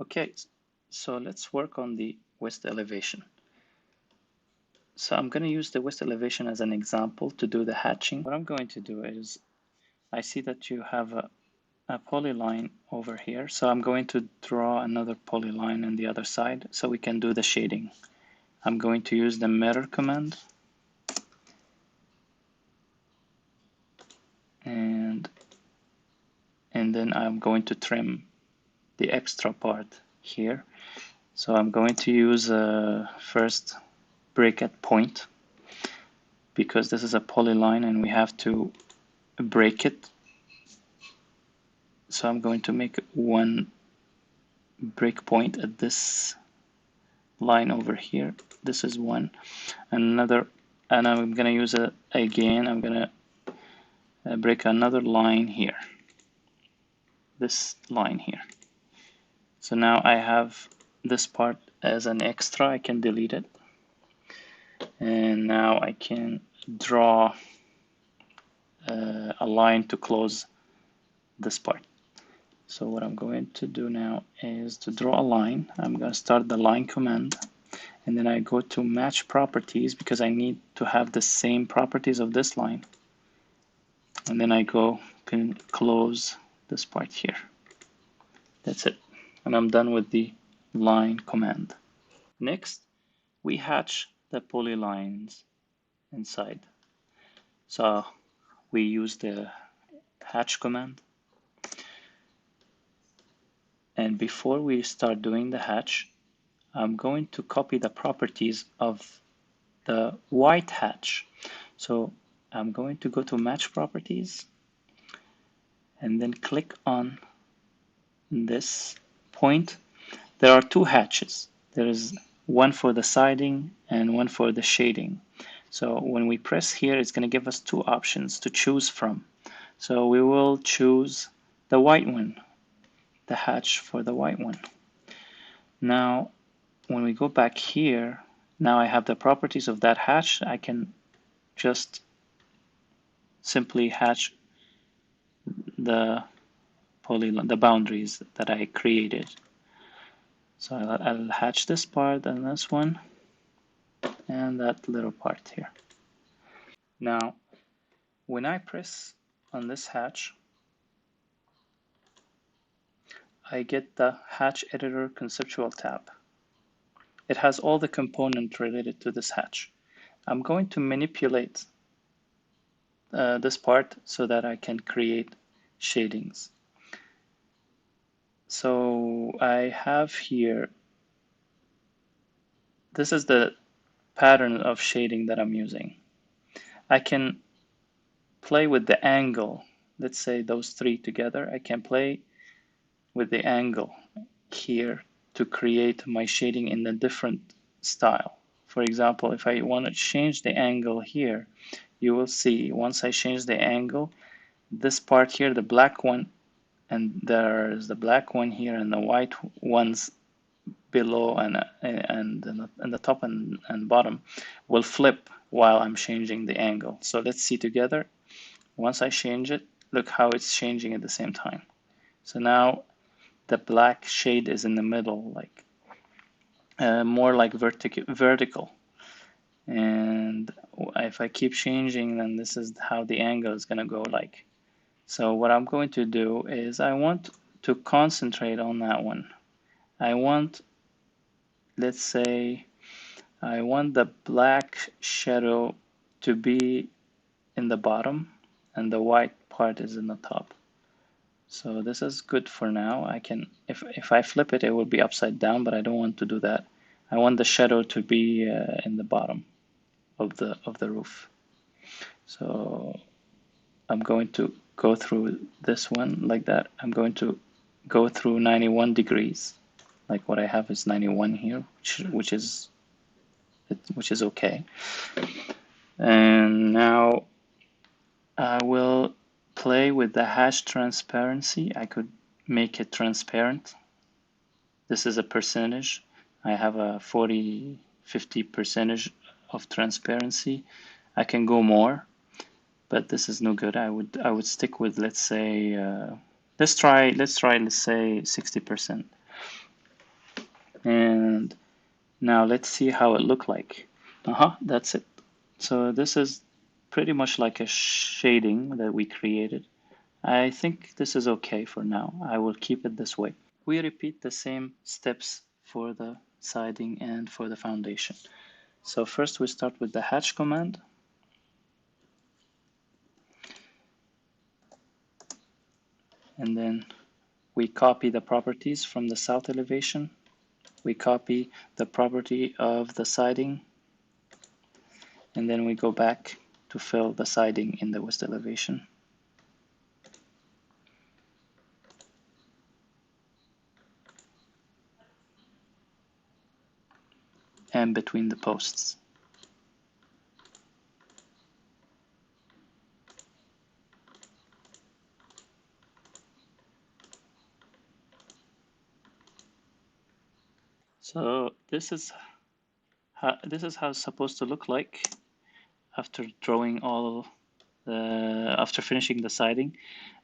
Okay, so let's work on the west elevation. So I'm going to use the west elevation as an example to do the hatching. What I'm going to do is, I see that you have a polyline over here, so I'm going to draw another polyline on the other side so we can do the shading. I'm going to use the mirror command, and then I'm going to trim the extra part here. So I'm going to use first break at point, because this is a polyline and we have to break it. So I'm going to make one breakpoint at this line over here. This is one, and another, and I'm going to use it again. I'm going to break another line here, this line here. So now I have this part as an extra. I can delete it, and now I can draw a line to close this part. So what I'm going to do now is to draw a line. I'm going to start the line command, and then I go to match properties because I need to have the same properties of this line. And then I go can close this part here. That's it. And I'm done with the line command. Next, we hatch the polylines inside. So we use the hatch command. And before we start doing the hatch, I'm going to copy the properties of the white hatch. So I'm going to go to match properties and then click on this point. There are two hatches. There is one for the siding and one for the shading. So when we press here, it's going to give us two options to choose from. So we will choose the white one, the hatch for the white one. Now, when we go back here, now I have the properties of that hatch. I can just simply hatch the the boundaries that I created. So I'll hatch this part and this one and that little part here. Now, when I press on this hatch, I get the Hatch Editor Conceptual tab. It has all the components related to this hatch. I'm going to manipulate this part so that I can create shadings. So I have here, this is the pattern of shading that I'm using. I can play with the angle. Let's say those three together. I can play with the angle here to create my shading in a different style. For example, if I want to change the angle here, you will see once I change the angle, this part here, the black one, and there's the black one here and the white ones below and the top and bottom will flip while I'm changing the angle. So let's see together. Once I change it, look how it's changing at the same time. So now the black shade is in the middle, like more like vertical. And if I keep changing, then this is how the angle is going to go like. So what I'm going to do is I want to concentrate on that one. I want, let's say, I want the black shadow to be in the bottom and the white part is in the top. So this is good for now. I can, if I flip it, it will be upside down, but I don't want to do that. I want the shadow to be in the bottom of the roof. So I'm going to go through this one like that. I'm going to go through 91 degrees. Like what I have is 91 here, which is okay. And now I will play with the hash transparency. I could make it transparent. This is a percentage. I have a 50 percentage of transparency. I can go more, but this is no good. I would stick with, let's say let's try let's say 60%. Now let's see how it looked like. That's it. So this is pretty much like a shading that we created. I think this is okay for now. I will keep it this way. We repeat the same steps for the siding and for the foundation. So first we start with the hatch command. And then we copy the properties from the south elevation. We copy the property of the siding. And then we go back to fill the siding in the west elevation. And between the posts. So this is how it's supposed to look like after drawing all after finishing the siding,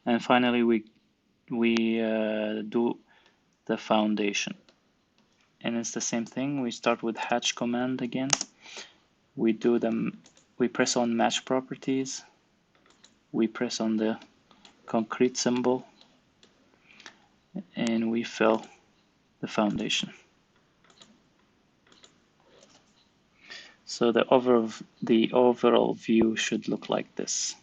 and finally we do the foundation. And it's the same thing. We start with hatch command again. We do them. We press on match properties. We press on the concrete symbol, and we fill the foundation. So the overall view should look like this.